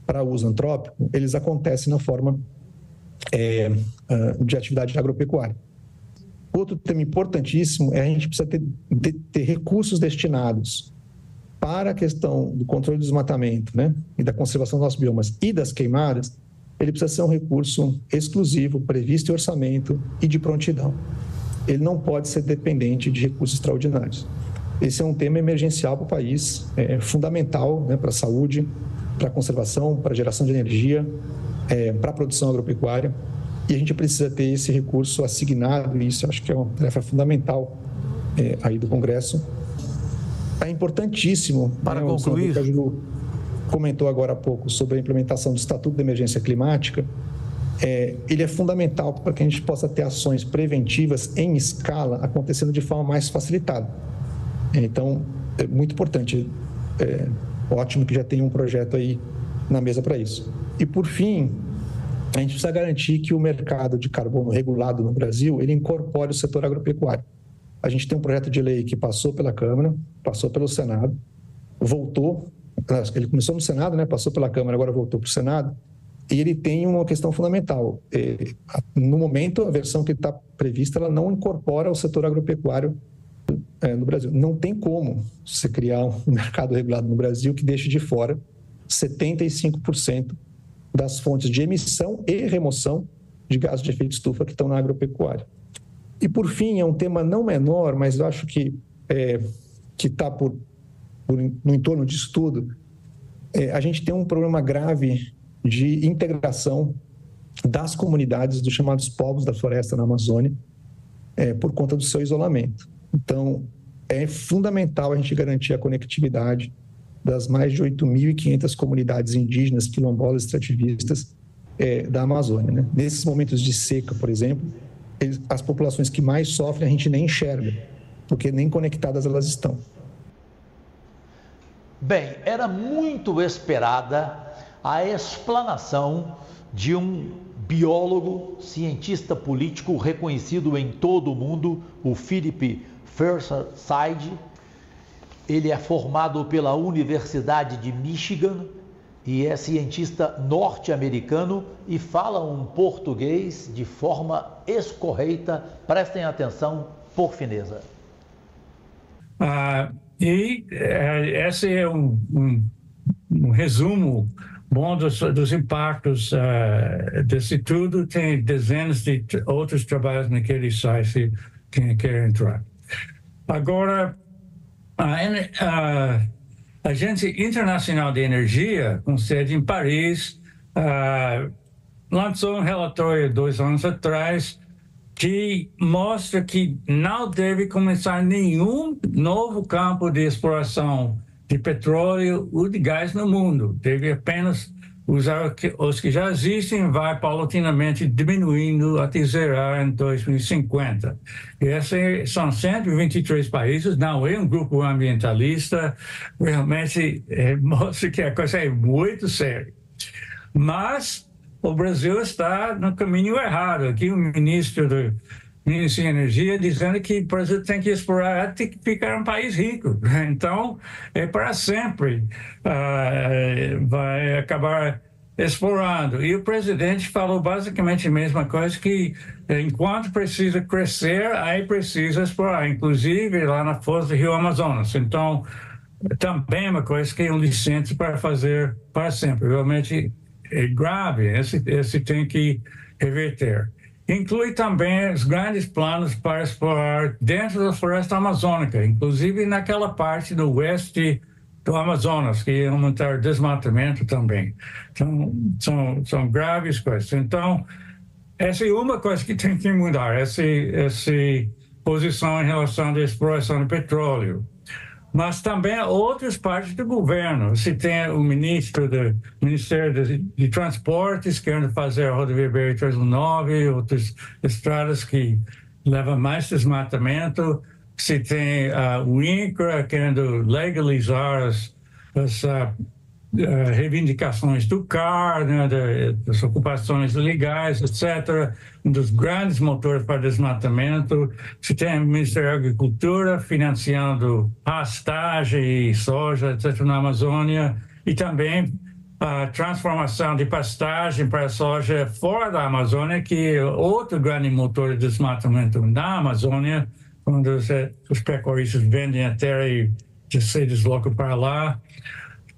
para uso antrópico, eles acontecem na forma de atividade agropecuária. Outro tema importantíssimo é a gente precisa ter recursos destinados para a questão do controle do desmatamento, né, e da conservação dos nossos biomas e das queimadas. Ele precisa ser um recurso exclusivo, previsto em orçamento e de prontidão. Ele não pode ser dependente de recursos extraordinários. Esse é um tema emergencial para o país, fundamental, né, para a saúde, para a conservação, para a geração de energia, para a produção agropecuária. E a gente precisa ter esse recurso assignado, e isso acho que é uma tarefa fundamental aí do Congresso. É importantíssimo. Para concluir, o Caju comentou agora há pouco sobre a implementação do Estatuto de Emergência Climática. Ele é fundamental para que a gente possa ter ações preventivas em escala acontecendo de forma mais facilitada. Então, é muito importante. Ótimo que já tem um projeto aí na mesa para isso. E, por fim, a gente precisa garantir que o mercado de carbono regulado no Brasil, ele incorpore o setor agropecuário. A gente tem um projeto de lei que passou pela Câmara, passou pelo Senado, voltou, ele começou no Senado, né, passou pela Câmara, agora voltou para o Senado, e ele tem uma questão fundamental. No momento, a versão que está prevista, ela não incorpora o setor agropecuário no Brasil. Não tem como você criar um mercado regulado no Brasil que deixe de fora 75% das fontes de emissão e remoção de gases de efeito estufa que estão na agropecuária. E, por fim, é um tema não menor, mas eu acho que está no entorno disso tudo, a gente tem um problema grave de integração das comunidades dos chamados povos da floresta na Amazônia por conta do seu isolamento. Então, é fundamental a gente garantir a conectividade das mais de 8.500 comunidades indígenas, quilombolas, extrativistas da Amazônia, né? Nesses momentos de seca, por exemplo, as populações que mais sofrem a gente nem enxerga, porque nem conectadas elas estão. Bem, era muito esperada a explanação de um biólogo, cientista político reconhecido em todo o mundo, o Philip Forsyth. Ele é formado pela Universidade de Michigan e é cientista norte-americano e fala um português de forma escorreita. Prestem atenção, por fineza. Esse é um resumo bom dos impactos desse tudo. Tem dezenas de outros trabalhos naquele site, quem quer entrar. Agora, a Agência Internacional de Energia, com sede em Paris, lançou um relatório 2 anos atrás que mostra que não deve começar nenhum novo campo de exploração de petróleo ou de gás no mundo. Deve apenas os que já existem vai paulatinamente diminuindo até zerar em 2050. E esses são 123 países, não é um grupo ambientalista, realmente mostra que a coisa é muito séria. Mas o Brasil está no caminho errado. Aqui o ministro de Energia dizendo que o Brasil tem que explorar, tem que ficar um país rico. Então, é para sempre. Vai acabar explorando. E o presidente falou basicamente a mesma coisa, que enquanto precisa crescer, aí precisa explorar, inclusive lá na foz do Rio Amazonas. Então, também é uma coisa que é um licença para fazer para sempre. Realmente é grave, esse tem que reverter. Inclui também os grandes planos para explorar dentro da floresta amazônica, inclusive naquela parte do oeste do Amazonas, que é aumentar o desmatamento também. Então, são graves coisas. Então, essa é uma coisa que tem que mudar, essa posição em relação à exploração de petróleo. Mas também outras partes do governo. Se tem o ministro do Ministério de Transportes querendo fazer a rodovia BR-319, outras estradas que levam mais desmatamento. Se tem o INCRA querendo legalizar as reivindicações do CAR, né, das ocupações ilegais, etc., um dos grandes motores para desmatamento. Se tem o Ministério da Agricultura financiando pastagem e soja, etc., na Amazônia, e também a transformação de pastagem para soja fora da Amazônia, que é outro grande motor de desmatamento na Amazônia, quando os pecuaristas vendem a terra e se deslocam para lá.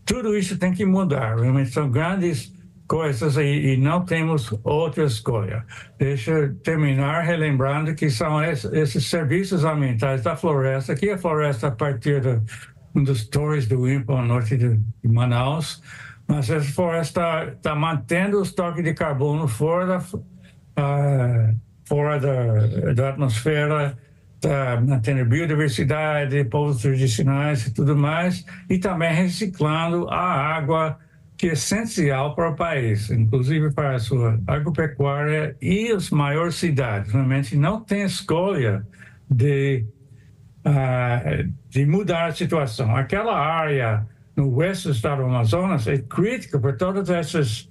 Tudo isso tem que mudar, realmente são grandes coisas e não temos outra escolha. Deixa eu terminar relembrando que são esses serviços ambientais da floresta, que é a floresta a partir de um dos torres do INPA, ao norte de Manaus, mas essa floresta está mantendo o estoque de carbono fora da atmosfera, mantendo biodiversidade, povos tradicionais e tudo mais, e também reciclando a água que é essencial para o país, inclusive para a sua agropecuária e as maiores cidades. Realmente não tem escolha de mudar a situação. Aquela área no oeste do estado do Amazonas é crítica por todas essas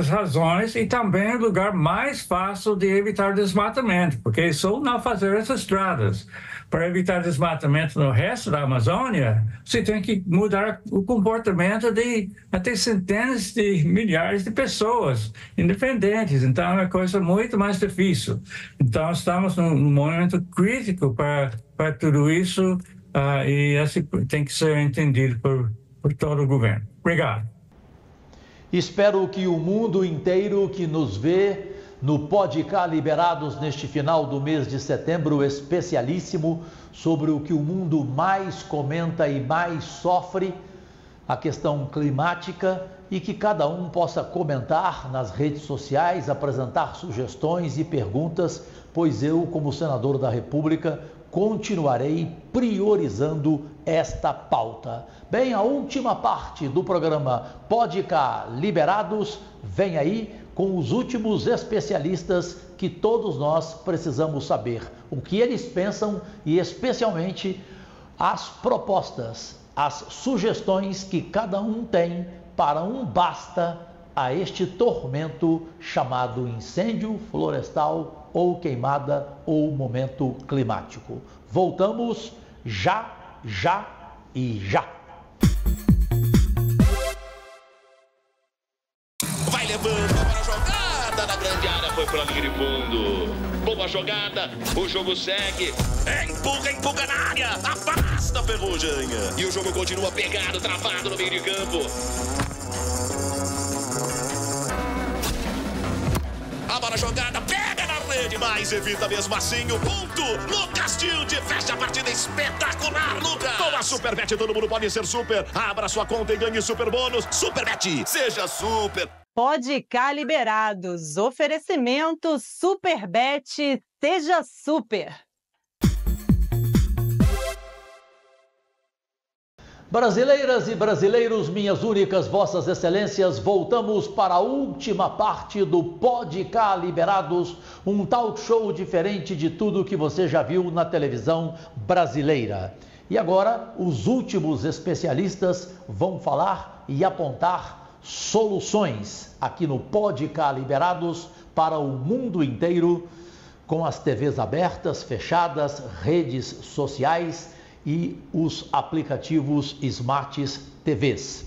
razões, e também é o lugar mais fácil de evitar desmatamento, porque é só não fazer essas estradas. Para evitar desmatamento no resto da Amazônia, você tem que mudar o comportamento de até centenas de milhares de pessoas independentes. Então, é uma coisa muito mais difícil. Então, estamos num momento crítico para tudo isso, e esse tem que ser entendido por todo o governo. Obrigado. Espero que o mundo inteiro que nos vê no Podcast Liberados neste final do mês de setembro especialíssimo sobre o que o mundo mais comenta e mais sofre, a questão climática, e que cada um possa comentar nas redes sociais, apresentar sugestões e perguntas, pois eu, como senador da República, continuarei priorizando esta pauta. Bem, a última parte do programa Podcast Liberados vem aí com os últimos especialistas que todos nós precisamos saber o que eles pensam e especialmente as propostas, as sugestões que cada um tem para um basta a este tormento chamado incêndio florestal ou queimada ou momento climático. Voltamos já e já. Vai levando para a jogada na grande área, foi pela linha de fundo. Boa jogada, o jogo segue. Empurra na área, afasta a Ferrugem. E o jogo continua pegado, travado no meio de campo. A bola jogada, pega na rede, mas evita mesmo assim o ponto. Lucas Tilde fecha a partida espetacular, Lucas. Com a Superbet todo mundo pode ser super. Abra sua conta e ganhe super bônus. Superbet, seja super. Podcast Liberados. Oferecimento Superbet, seja super. Brasileiras e brasileiros, minhas únicas vossas excelências, voltamos para a última parte do Pode Cá Liberados, um talk show diferente de tudo que você já viu na televisão brasileira. E agora, os últimos especialistas vão falar e apontar soluções aqui no Pode Cá Liberados para o mundo inteiro, com as TVs abertas, fechadas, redes sociais e os aplicativos Smart TVs.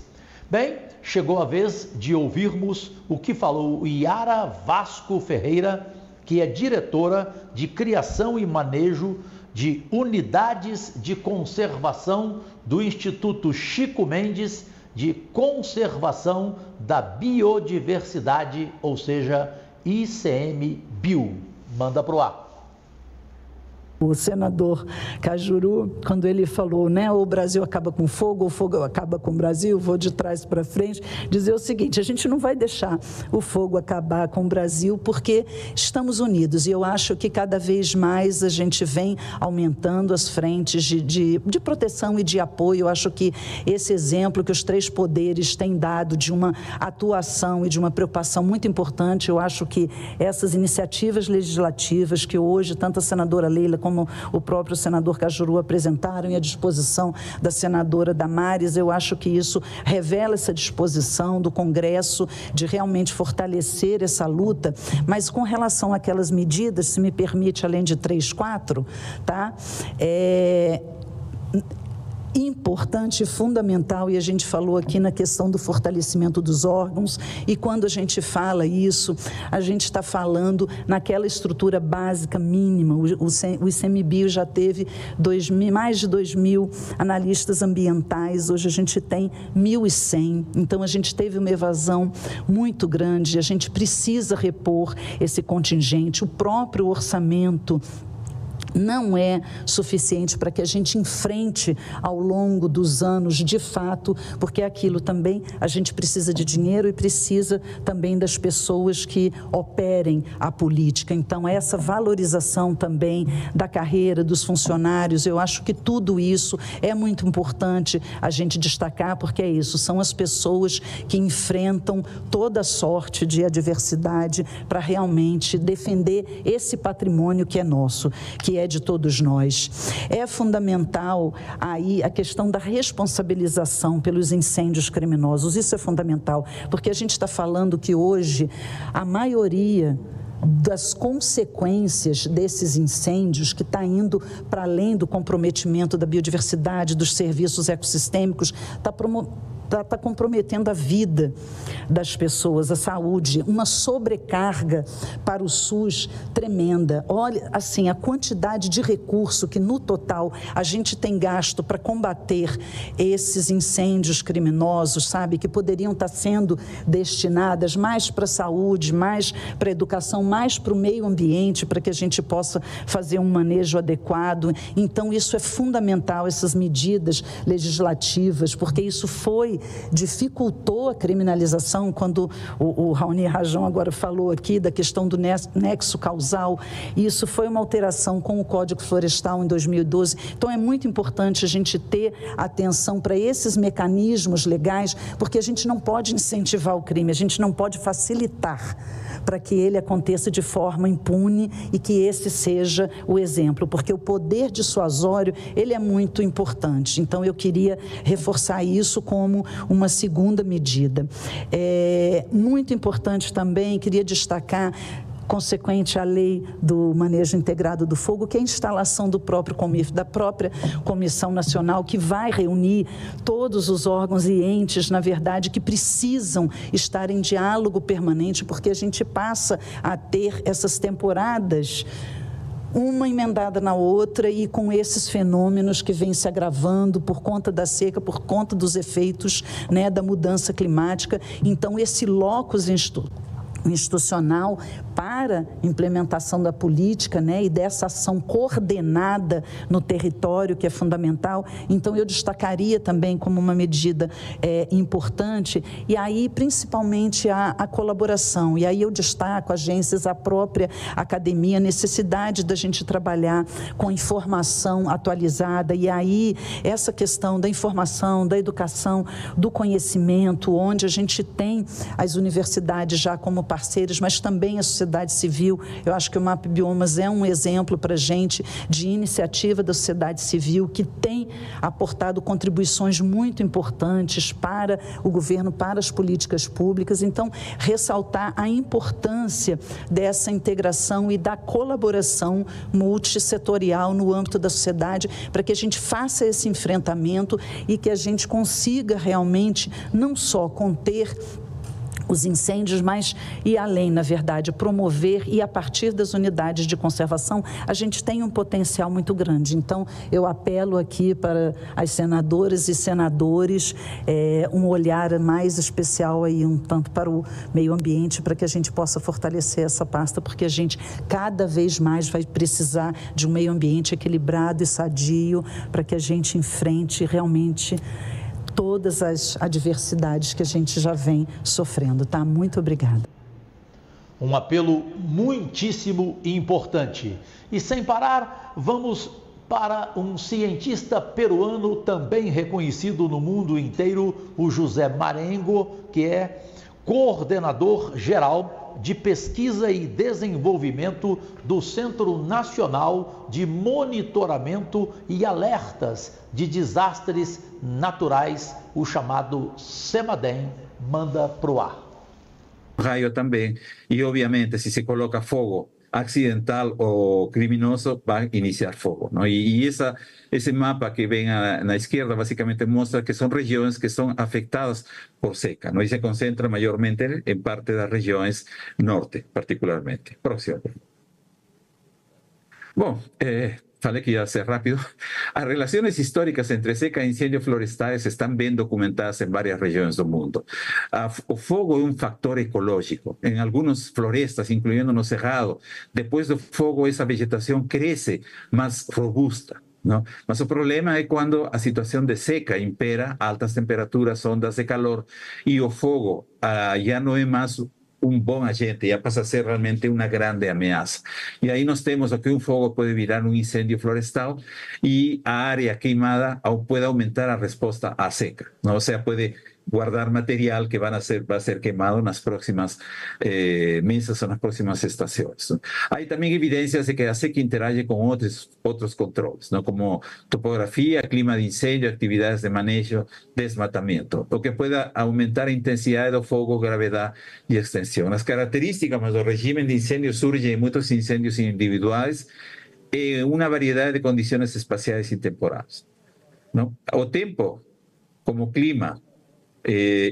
Bem, chegou a vez de ouvirmos o que falou Yara Vasco Ferreira, que é diretora de criação e manejo de unidades de conservação do Instituto Chico Mendes de Conservação da Biodiversidade, ou seja, ICMBio. Manda pro ar. O senador Cajuru, quando ele falou, né, ou o Brasil acaba com fogo, ou o fogo acaba com o Brasil, vou de trás para frente, dizer o seguinte: a gente não vai deixar o fogo acabar com o Brasil porque estamos unidos. E eu acho que cada vez mais a gente vem aumentando as frentes de proteção e de apoio. Eu acho que esse exemplo que os três poderes têm dado de uma atuação e de uma preocupação muito importante, eu acho que essas iniciativas legislativas que hoje tanto a senadora Leila como o próprio senador Cajuru apresentaram e a disposição da senadora Damares, eu acho que isso revela essa disposição do Congresso de realmente fortalecer essa luta. Mas com relação àquelas medidas, se me permite, além de 3, 4, tá? Importante e fundamental, e a gente falou aqui na questão do fortalecimento dos órgãos, e quando a gente fala isso, a gente está falando naquela estrutura básica mínima. O ICMBio já teve mais de 2.000 analistas ambientais, hoje a gente tem 1.100, então a gente teve uma evasão muito grande, a gente precisa repor esse contingente, o próprio orçamento não é suficiente para que a gente enfrente ao longo dos anos, de fato, porque aquilo também, a gente precisa de dinheiro e precisa também das pessoas que operem a política. Então, essa valorização também da carreira dos funcionários, eu acho que tudo isso é muito importante a gente destacar, porque é isso, são as pessoas que enfrentam toda sorte de adversidade para realmente defender esse patrimônio que é nosso, que é de todos nós. É fundamental aí a questão da responsabilização pelos incêndios criminosos. Isso é fundamental, porque a gente está falando que hoje a maioria das consequências desses incêndios, que está indo para além do comprometimento da biodiversidade, dos serviços ecossistêmicos, está comprometendo a vida das pessoas, a saúde, uma sobrecarga para o SUS tremenda. Olha, assim, a quantidade de recurso que no total a gente tem gasto para combater esses incêndios criminosos, sabe, que poderiam estar sendo destinadas mais para a saúde, mais para a educação, mais para o meio ambiente, para que a gente possa fazer um manejo adequado. Então, isso é fundamental, essas medidas legislativas, porque isso dificultou a criminalização, quando o Raoni Rajão agora falou aqui da questão do nexo causal. Isso foi uma alteração com o Código Florestal em 2012. Então, é muito importante a gente ter atenção para esses mecanismos legais, porque a gente não pode incentivar o crime, a gente não pode facilitar para que ele aconteça de forma impune e que esse seja o exemplo, porque o poder dissuasório, ele é muito importante. Então, eu queria reforçar isso como uma segunda medida. Muito importante também, queria destacar, consequente à lei do manejo integrado do fogo, que é a instalação da própria Comissão Nacional, que vai reunir todos os órgãos e entes, na verdade, que precisam estar em diálogo permanente, porque a gente passa a ter essas temporadas uma emendada na outra, e com esses fenômenos que vêm se agravando por conta da seca, por conta dos efeitos, né, da mudança climática. Então, esse locus institucional para implementação da política, né, e dessa ação coordenada no território, que é fundamental. Então, eu destacaria também como uma medida importante, e aí, principalmente, a colaboração. E aí eu destaco agências, a própria academia, a necessidade da gente trabalhar com informação atualizada, e aí essa questão da informação, da educação, do conhecimento, onde a gente tem as universidades já como parceiros, mas também a sociedade civil. Eu acho que o MAP Biomas é um exemplo para a gente de iniciativa da sociedade civil que tem aportado contribuições muito importantes para o governo, para as políticas públicas. Então, ressaltar a importância dessa integração e da colaboração multissetorial no âmbito da sociedade, para que a gente faça esse enfrentamento e que a gente consiga realmente não só conter os incêndios, mas e além, na verdade, promover, e a partir das unidades de conservação, a gente tem um potencial muito grande. Então, eu apelo aqui para as senadoras e senadores, um olhar mais especial aí, um tanto para o meio ambiente, para que a gente possa fortalecer essa pasta, porque a gente cada vez mais vai precisar de um meio ambiente equilibrado e sadio, para que a gente enfrente realmente todas as adversidades que a gente já vem sofrendo, tá? Muito obrigada. Um apelo muitíssimo importante. E sem parar, vamos para um cientista peruano também reconhecido no mundo inteiro, o José Marengo, que é coordenador geral de pesquisa e desenvolvimento do Centro Nacional de Monitoramento e Alertas de Desastres Naturais, o chamado CEMADEM, manda para o ar. Raio também, e obviamente se se coloca fogo accidental ou criminoso, vai iniciar fogo, ¿no? Y ese mapa que ven a la izquierda básicamente muestra que son regiones que son afectadas por seca, ¿no? Y se concentra mayormente en parte de las regiones norte, particularmente. Próximo. Bom, falei que ia ser rápido. As relações históricas entre seca e incêndios florestais estão bem documentadas em várias regiões do mundo. O fogo é um fator ecológico. Em algumas florestas, incluindo no Cerrado, depois do fogo, essa vegetação cresce mais robusta, ¿no? Mas o problema é quando a situação de seca impera, altas temperaturas, ondas de calor, e o fogo já não é mais um bom agente, já passa a ser realmente uma grande ameaça. E aí nós temos que um fogo pode virar um incêndio florestal e a área queimada pode aumentar a resposta à seca, ¿no? Ou seja, pode guardar material que vai ser queimado nas próximas meses ou nas próximas estações, ¿no? Há também evidências de que a seca interage com outros controles, ¿no? Como topografia, clima de incêndio, atividades de manejo, desmatamento, o que pode aumentar a intensidade do fogo, gravidade e extensão. As características do regime de incêndio surgem em muitos incêndios individuais em uma variedade de condições espaciais e temporais, ¿no? O tempo, como clima,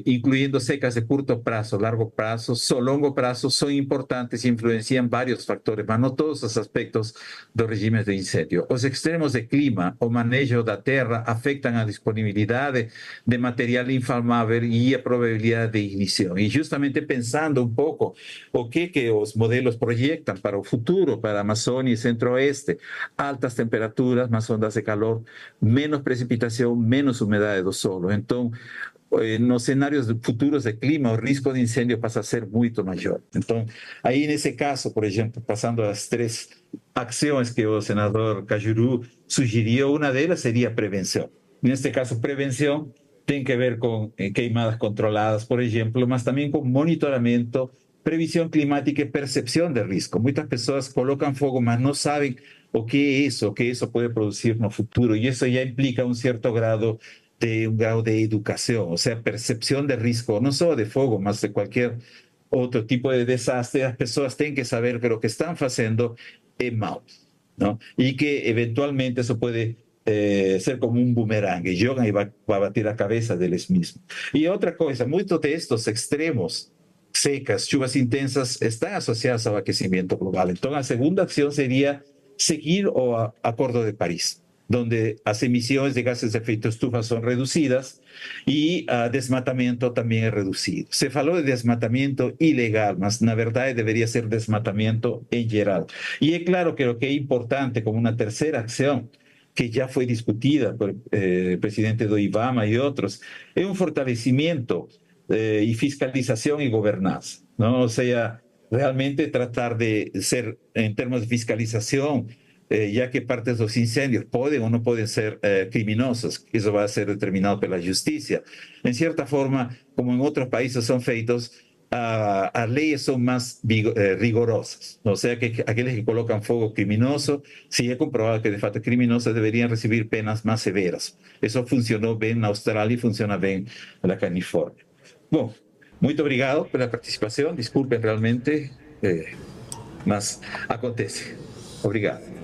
incluyendo secas de curto prazo, largo prazo, longo prazo, son importantes e influencian varios factores, mas no todos los aspectos dos regímenes de incendio. Os extremos de clima, o manejo da terra afectan a disponibilidade de material inflamável e a probabilidade de ignição. E justamente pensando um pouco o que os modelos projetam para o futuro, para a Amazônia e Centro-Oeste, altas temperaturas, mais ondas de calor, menos precipitação, menos umidade do solo. Então, nos cenários futuros de clima, o risco de incêndio passa a ser muito maior. Então, aí nesse caso, por exemplo, passando as 3 ações que o senador Cajuru sugeriu, uma delas seria prevenção. Neste caso, prevenção tem que ver com queimadas controladas, por exemplo, mas também com monitoramento, previsão climática e percepção de risco. Muitas pessoas colocam fogo, mas não sabem o que isso pode produzir no futuro, e isso já implica um certo grado de educação, ou seja, percepção de risco, não só de fogo, mas de qualquer outro tipo de desastre. As pessoas têm que saber que o que estão fazendo é mau, não? E que eventualmente isso pode ser como um bumerangue, jogam e vai bater a cabeça deles mesmos. E outra coisa, muitos destes extremos, secas, chuvas intensas, estão associados ao aquecimento global. Então, a segunda ação seria seguir o Acordo de Paris. onde as emissões de gases de efeito estufa são reduzidas e o desmatamento também é reduzido. Se falou de desmatamento ilegal, mas na verdade deveria ser desmatamento em geral. E é claro que o que é importante como uma terceira ação, que já foi discutida por presidente do IBAMA e outros, é um fortalecimento e fiscalização e governança, não? Ou seja, realmente tratar de ser, em termos de fiscalização, já que partes dos incêndios podem ou não podem ser criminosos, isso vai ser determinado pela justiça. Em certa forma, como em outros países são feitos, as leis são mais rigorosas. Ou seja, que aqueles que colocam fogo criminoso, se é comprovado que de fato é criminoso, deveriam receber penas mais severas. Isso funcionou bem na Austrália e funciona bem na Califórnia. Bom, muito obrigado pela participação. Desculpem realmente, mas acontece. Obrigado.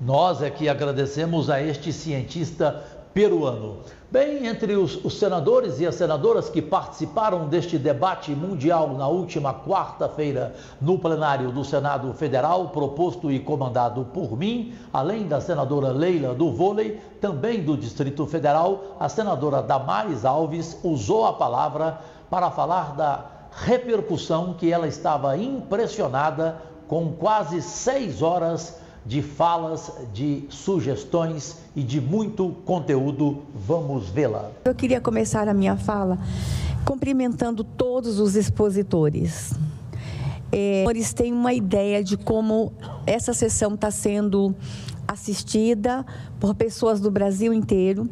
Nós é que agradecemos a este cientista peruano. Bem, entre os senadores e as senadoras que participaram deste debate mundial na última quarta-feira no plenário do Senado Federal, proposto e comandado por mim, além da senadora Leila do vôlei, também do Distrito Federal, a senadora Damares Alves usou a palavra para falar da repercussão que ela estava impressionada com quase 6 horas de falas, de sugestões e de muito conteúdo. Vamos vê-la. Eu queria começar a minha fala cumprimentando todos os expositores. Eles têm uma ideia de como essa sessão está sendo assistida por pessoas do Brasil inteiro.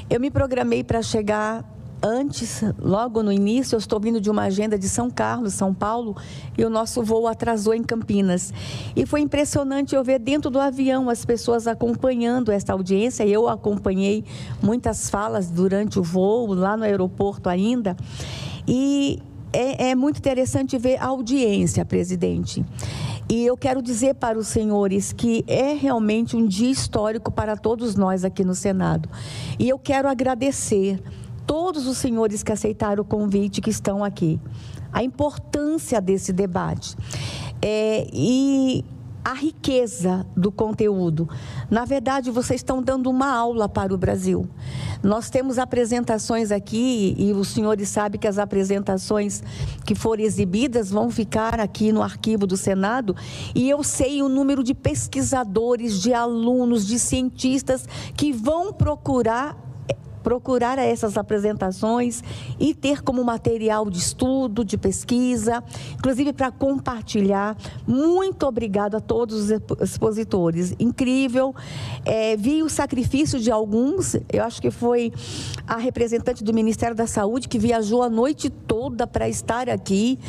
Eu me programei para chegar antes, logo no início. Eu estou vindo de uma agenda de São Carlos, São Paulo, e o nosso voo atrasou em Campinas. E foi impressionante eu ver dentro do avião as pessoas acompanhando esta audiência. Eu acompanhei muitas falas durante o voo, lá no aeroporto ainda. E é muito interessante ver a audiência, presidente. E eu quero dizer para os senhores que é realmente um dia histórico para todos nós aqui no Senado. E eu quero agradecer todos os senhores que aceitaram o convite, que estão aqui. A importância desse debate e a riqueza do conteúdo. Na verdade, vocês estão dando uma aula para o Brasil. Nós temos apresentações aqui, e os senhores sabem que as apresentações que forem exibidas vão ficar aqui no arquivo do Senado, e eu sei o número de pesquisadores, de alunos, de cientistas que vão procurar essas apresentações e ter como material de estudo, de pesquisa, inclusive para compartilhar. Muito obrigado a todos os expositores. Incrível. Vi o sacrifício de alguns. Eu acho que foi a representante do Ministério da Saúde que viajou a noite toda para estar aqui.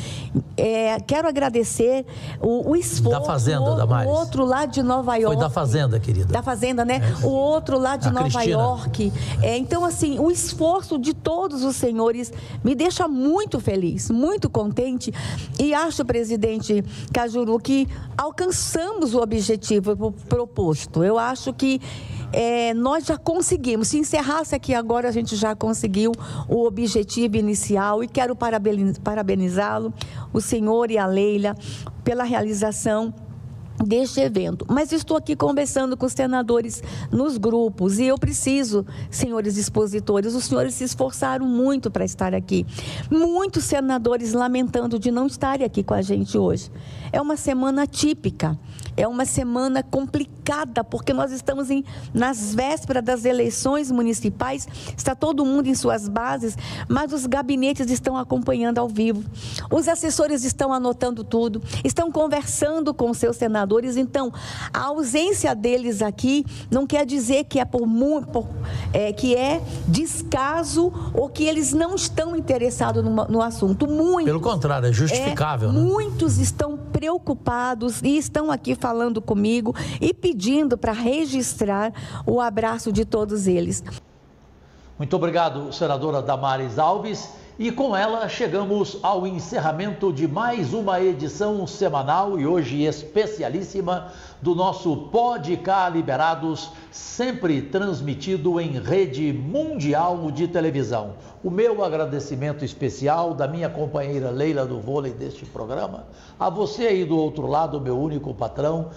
Quero agradecer o esforço. Da Fazenda, Damares. O outro lá de Nova York. Foi da Fazenda, querida. Da Fazenda, né? O outro lá de Nova Cristina. York. Então, assim, o esforço de todos os senhores me deixa muito feliz, muito contente, e acho, presidente Cajuru, que alcançamos o objetivo proposto. Eu acho que nós já conseguimos. Se encerrasse aqui agora, a gente já conseguiu o objetivo inicial, e quero parabenizá-lo, o senhor e a Leila, pela realização deste evento. Mas estou aqui conversando com os senadores nos grupos, e eu preciso, senhores expositores, os senhores se esforçaram muito para estar aqui. Muitos senadores lamentando de não estarem aqui com a gente hoje. É uma semana típica, é uma semana complicada, porque nós estamos nas vésperas das eleições municipais, está todo mundo em suas bases, mas os gabinetes estão acompanhando ao vivo. Os assessores estão anotando tudo, estão conversando com os seus senadores. Então, a ausência deles aqui não quer dizer que que é descaso ou que eles não estão interessados no assunto. Pelo contrário, é justificável. Né? Muitos estão preocupados e estão aqui falando comigo e pedindo para registrar o abraço de todos eles. Muito obrigado, senadora Damares Alves. E com ela chegamos ao encerramento de mais uma edição semanal e hoje especialíssima do nosso Pode Cá Liberados, sempre transmitido em rede mundial de televisão. O meu agradecimento especial da minha companheira Leila do vôlei deste programa, a você aí do outro lado, meu único patrão,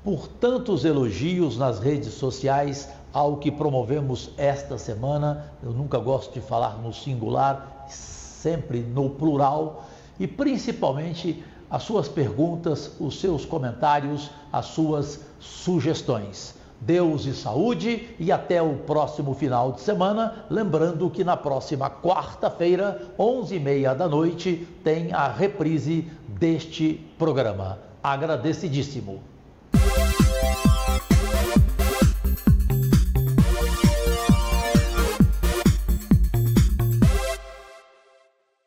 por tantos elogios nas redes sociais, ao que promovemos esta semana. Eu nunca gosto de falar no singular, sempre no plural, e principalmente as suas perguntas, os seus comentários, as suas sugestões. Deus e saúde e até o próximo final de semana. Lembrando que na próxima quarta-feira, 11h30 da noite, tem a reprise deste programa. Agradecidíssimo.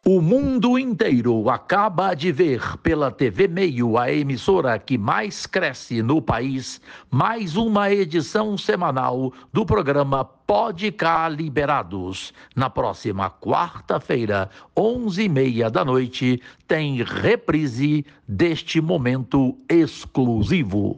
O mundo inteiro acaba de ver pela TV Meio, a emissora que mais cresce no país, mais uma edição semanal do programa Pode Cá Liberados. Na próxima quarta-feira, 11h30 da noite, tem reprise deste momento exclusivo.